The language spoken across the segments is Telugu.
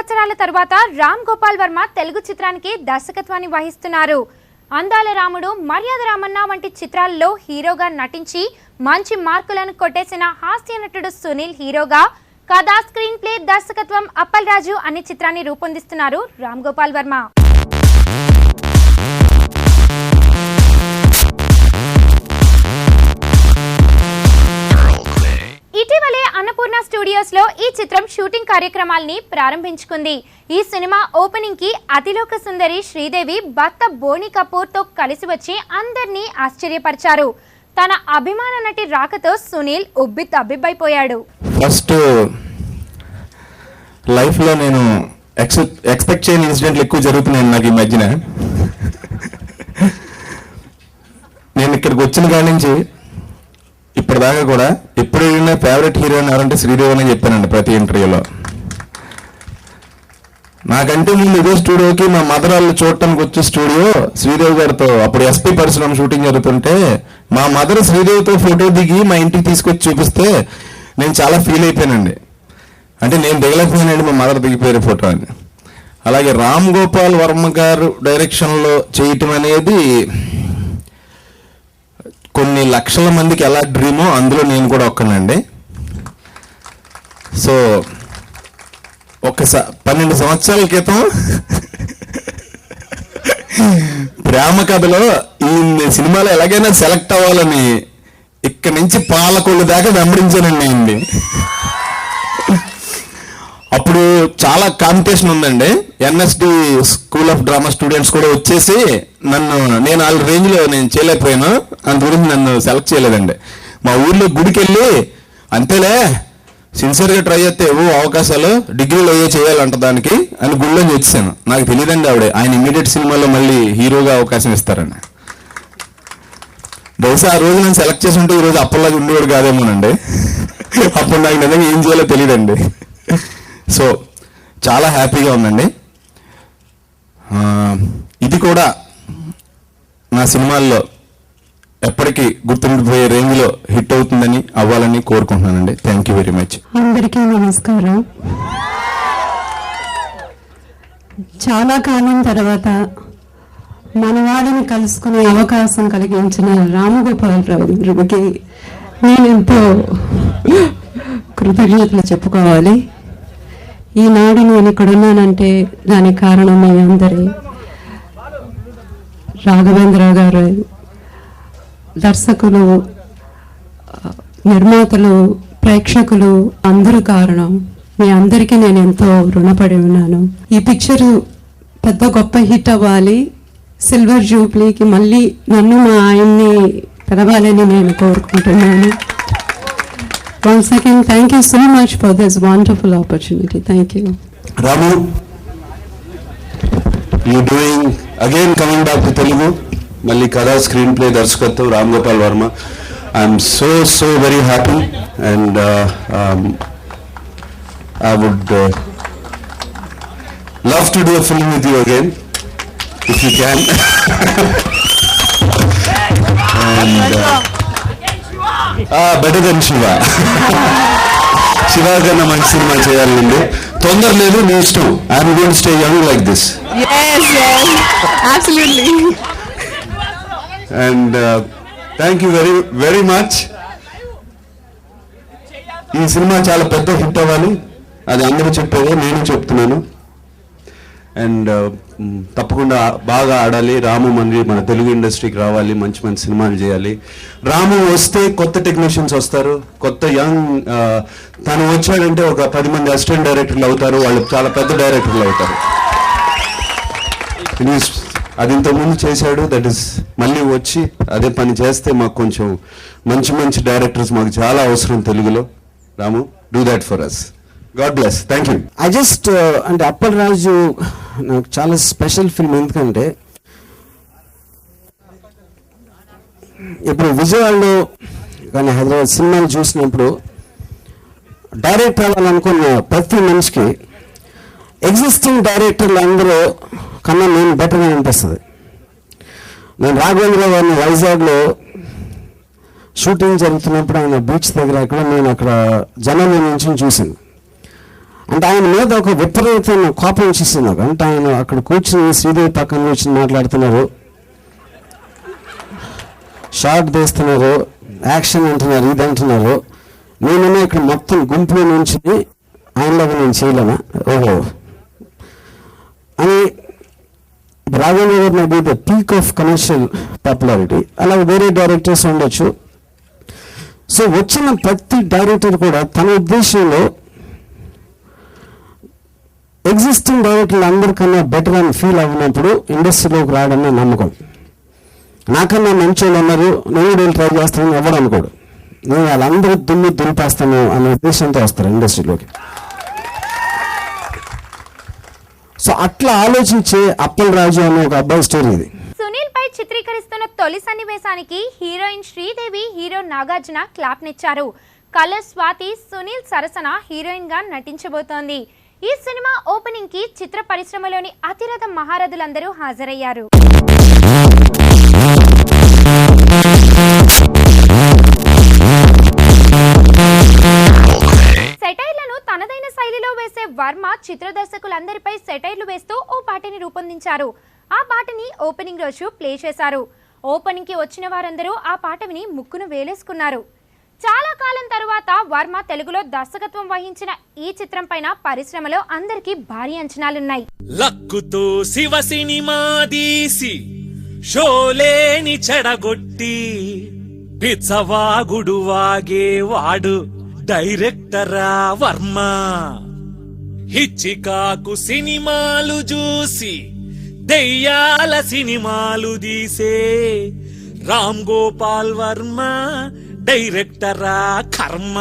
సంవత్సరాల తర్వాత రామ్ గోపాల్ వర్మ తెలుగు చిత్రానికి దర్శకత్వాన్ని వహిస్తున్నారు. అందాల రాముడు, మర్యాద రామన్న వంటి చిత్రాల్లో హీరోగా నటించి మంచి మార్కులను కొట్టేసిన హాస్య నటుడు సునీల్ హీరోగా, కథ, స్క్రీన్ ప్లే, దర్శకత్వం అప్పల్ రాజు అనే చిత్రాన్ని రూపొందిస్తున్నారు రామ్ గోపాల్ వర్మ. ఇటీవలే అన్నపూర్ణ స్టూడియోస్ లో ఈ చిత్రం షూటింగ్ కార్యక్రమాల్ని ప్రారంభించుకుంది. ఈ సినిమా ఓపెనింగ్ కి అతిలోక సుందరి శ్రీదేవి భర్త బోని కపూర్ తో కలిసి వచ్చి అందరినీ ఆశ్చర్యపరిచారు. తన అభిమాన నటి రాకతో సునీల్ ఉబ్బిబ్బైపోయాడు. ఫస్ట్ లైఫ్ లో నేను ఎక్స్పెక్ట్ చేయని ఇన్సిడెంట్లు ఎక్కువ జరుగుతున్నాయి నాకు ఈ మధ్యన. నేను ఇక్కడికి వచ్చిన కాడి నుంచి ఇప్పటిదాకా కూడా ఎప్పుడు వెళ్ళినా ఫేవరెట్ హీరోయిన్ ఎవరంటే శ్రీదేవి అని చెప్పానండి ప్రతి ఇంటర్వ్యూలో. నాకంటే ముందు ఇదే స్టూడియోకి మా మదర్ వాళ్ళు చూడటానికి వచ్చే స్టూడియో శ్రీదేవి గారితో, అప్పుడు ఎస్పీ పరిశ్రమ షూటింగ్ జరుగుతుంటే మా మదర్ శ్రీదేవితో ఫోటో దిగి మా ఇంటికి తీసుకొచ్చి చూపిస్తే నేను చాలా ఫీల్ అయిపోయానండి. అంటే నేను దిగలేకపోయానండి, మా మదర్ దిగిపోయారు ఫోటో అని. అలాగే రామ్ గోపాల్ వర్మ గారు డైరెక్షన్లో చేయటం అనేది కొన్ని లక్షల మందికి ఎలా డ్రీమో అందులో నేను కూడా ఒక్కనండి. సో 12 సంవత్సరాల క్రితం ప్రేమ కథలో ఈ సినిమాలో ఎలాగైనా సెలెక్ట్ అవ్వాలని ఇక్కడి నుంచి పాలకొల్లు దాకా వెంబడించానండి. అప్పుడు చాలా కాంపిటీషన్ ఉందండి. NSD school of drama students కూడా వచ్చేసి నేను వాళ్ళ రేంజ్లో నేను చేయలేకపోయాను, అందు గురించి నన్ను సెలెక్ట్ చేయలేదండి. మా ఊర్లో గుడికి వెళ్ళి అంతేలే సిన్సియర్గా ట్రై చేస్తే అవకాశాలు డిగ్రీలో చేయాలంట దానికి అని గుడిలో వచ్చేసాను. నాకు తెలియదండి ఆయన ఇమ్మీడియట్ సినిమాలో మళ్ళీ హీరోగా అవకాశం ఇస్తారని. బహుశా ఆ రోజు నేను సెలెక్ట్ చేసి ఉంటే ఈరోజు అప్పలాగా ఉండేవాడు కాదేమోనండి. అప్పుడు నాకు నిజంగా ఏం చేయాలో తెలియదండి. సో చాలా హ్యాపీగా ఉందండి. ఇది కూడా నా సినిమాల్లో ఎప్పటికీ గుర్తుండిపోయే రేంజ్లో హిట్ అవుతుందని అవ్వాలని కోరుకుంటున్నానండి. Thank you very much. అందరికీ నమస్కారం. చాలా కాలం తర్వాత మనవాడిని కలుసుకునే అవకాశం కలిగించిన రామ్ గోపాల్ రావుకి నేను ఎంతో కృతజ్ఞతలు చెప్పుకోవాలి. ఈనాడు నేను ఇక్కడ ఉన్నానంటే దానికి కారణం మీ అందరి, రాఘవేంద్ర గారు, దర్శకులు, నిర్మాతలు, ప్రేక్షకులు అందరూ కారణం. మీ అందరికీ నేను ఎంతో రుణపడి ఉన్నాను. ఈ పిక్చర్ పెద్ద గొప్ప హిట్ అవ్వాలి, సిల్వర్ జూబ్లీకి మళ్ళీ నన్ను మా ఆయన్ని పిలవాలని నేను కోరుకుంటున్నాను. Once again, thank you so much for this wonderful opportunity. Thank you. Ramu, you doing again coming back to Telugu. Malli kada screenplay darshakatvam Ram Gopal Varma. I am so very happy and I would love to do a film with you again if you can. And better than Shiva. Shiva కన్నా మంచి సినిమా చేయాలండి. తొందర లేదు, నీ ఇష్టం. I'm going to stay young like this. Yes, absolutely. And thank you very much. ఈ సినిమా చాలా పెద్ద హిట్ అవ్వాలి, అది అందరూ చెప్పేదే, నేను చెప్తున్నాను. అండ్ తప్పకుండా బాగా ఆడాలి. రాము మన తెలుగు ఇండస్ట్రీకి రావాలి, మంచి సినిమాలు చేయాలి. రాము వస్తే కొత్త టెక్నీషియన్స్ వస్తారు, కొత్త యంగ్, తను వచ్చాడంటే ఒక 10 మంది అసిస్టెంట్ డైరెక్టర్లు అవుతారు, వాళ్ళు చాలా పెద్ద డైరెక్టర్లు అవుతారు. అది ఇంతకుముందు చేశాడు, దట్ ఈస్ మళ్ళీ వచ్చి అదే పని చేస్తే మాకు కొంచెం మంచి డైరెక్టర్స్ మాకు చాలా అవసరం తెలుగులో. Ramu, do that for us. God bless. Thank you. I just అంటే అప్పల్ రాజు నాకు చాలా స్పెషల్ ఫిల్మ్. ఎందుకంటే ఇప్పుడు విజయవాడలో కానీ హైదరాబాద్ సినిమాలు చూసినప్పుడు డైరెక్ట్ అవ్వాలనుకున్న ప్రతి మనిషికి ఎగ్జిస్టింగ్ డైరెక్టర్లు అందరూ కన్నా నేను బెటర్గా అనిపిస్తుంది. నేను రాఘవేంద్ర గారిని వైజాగ్లో షూటింగ్ జరుగుతున్నప్పుడు ఆయన బీచ్ దగ్గర నేను అక్కడ జనం నుంచి చూశాను. అంటే ఆయన మీద ఒక విపరీతమైన కోపం వచ్చేసింది నాకు. అంటే ఆయన అక్కడ కూర్చుని శ్రీదేవి పక్కన కూర్చుని మాట్లాడుతున్నారు, షార్ట్ తీస్తున్నారు, యాక్షన్ అంటున్నారు, ఇది అంటున్నారు. నేనేమో ఇక్కడ మొత్తం గుంపులో నుంచి ఆయనలాగా నేను చేయలేనా ఓహో అని. రాఘవేంద్ర గారు maybe the peak of commercial popularity. అలాగే వేరే డైరెక్టర్స్ ఉండొచ్చు. సో వచ్చిన ప్రతి డైరెక్టర్ కూడా తన ఉద్దేశంలో ఎగ్జిస్టింగ్ డైరెక్టర్లు అందరికన్నా బెటర్ అని ఫీల్ అవ్వనప్పుడు ఇండస్ట్రీలోకి రావడమే నమ్మకం. నాకన్నా మంచి వాళ్ళు ఉన్నారు, నేను కూడా ట్రై చేస్తానని ఎవరు అనుకోడు. నేను వాళ్ళందరూ దులిపేస్తాను అనే ఉద్దేశంతో వస్తారు ఇండస్ట్రీలోకి. సో అట్లా ఆలోచించే అప్పల్ రాజు అనే ఒక అబ్బాయి స్టోరీ ఇది. సునీల్ పై చిత్రీకరిస్తున్న తొలి సన్నివేశానికి heroine Sridevi, hero Nagarjuna clap నిచ్చారు. కలర్ స్వాతి సునీల్ సరసన హీరోయిన్ గా నటించబోతోంది. ఈ సినిమా ఓపెనింగ్ కి చిత్ర పరిశ్రమలోని అతిరథ మహారథులందరూ హాజరయ్యారు. సెటైర్లను తనదైన శైలిలో వేసే వర్మ చిత్ర దర్శకులందరిపై సెటైర్లు వేస్తూ ఓ పాటని రూపొందించారు. ఆ పాటని ఓపెనింగ్ రోజు ప్లే చేశారు. ఓపెనింగ్ కి వచ్చిన వారందరూ ఆ పాట విని ముక్కును వేలేసుకున్నారు. చాలా కాలం తరువాత వర్మ తెలుగులో దర్శకత్వం వహించిన ఈ చిత్రం పైన పరిశ్రమలో అందరికీ భారీ అంచనాలున్నాయి. లక్కుతో శివ సినిమా తీసి షోలేని చెడగొట్టి పిచ్చవాగుడు వాగేవాడు డైరెక్టరా వర్మ. హిచ్చికాకు సినిమాలు చూసి దెయ్యాల సినిమాలు తీసే రామ్ గోపాల్ వర్మ డైరెక్టరా కర్మ.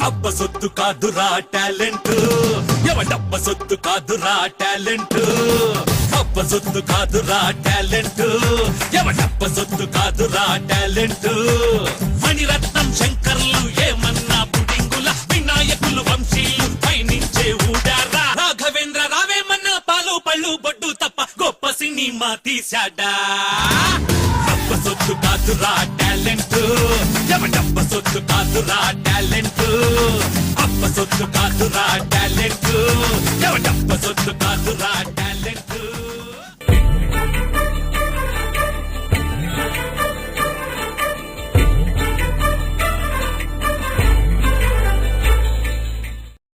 అబ్బ సొత్తు కాదురా టాలెంట్, ఎవడబ్బ సొత్తు కాదురా టాలెంట్. అబ్బ సొత్తు కాదురా టాలెంట్, ఎవడబ్బ సొత్తు కాదురా టాలెంట్. మణిరత్నం శంకర్లు ఏమన్నా పుడింగుల, వినాయకులు వంశీయులు పైనుంచే ఊడారా. రాఘవేంద్ర రావేమన్నా పాలు పళ్ళు బొడ్డు తప్ప గొప్ప సినిమా తీశాడా. అబ్బ సొత్తు కాదురా టాలెంట్, ఎవడబ్బ సొత్తు కాదురా టాలెంట్. అబ్బ సొత్తు కాదురా టాలెంట్, ఎవడబ్బ సొత్తు కాదురా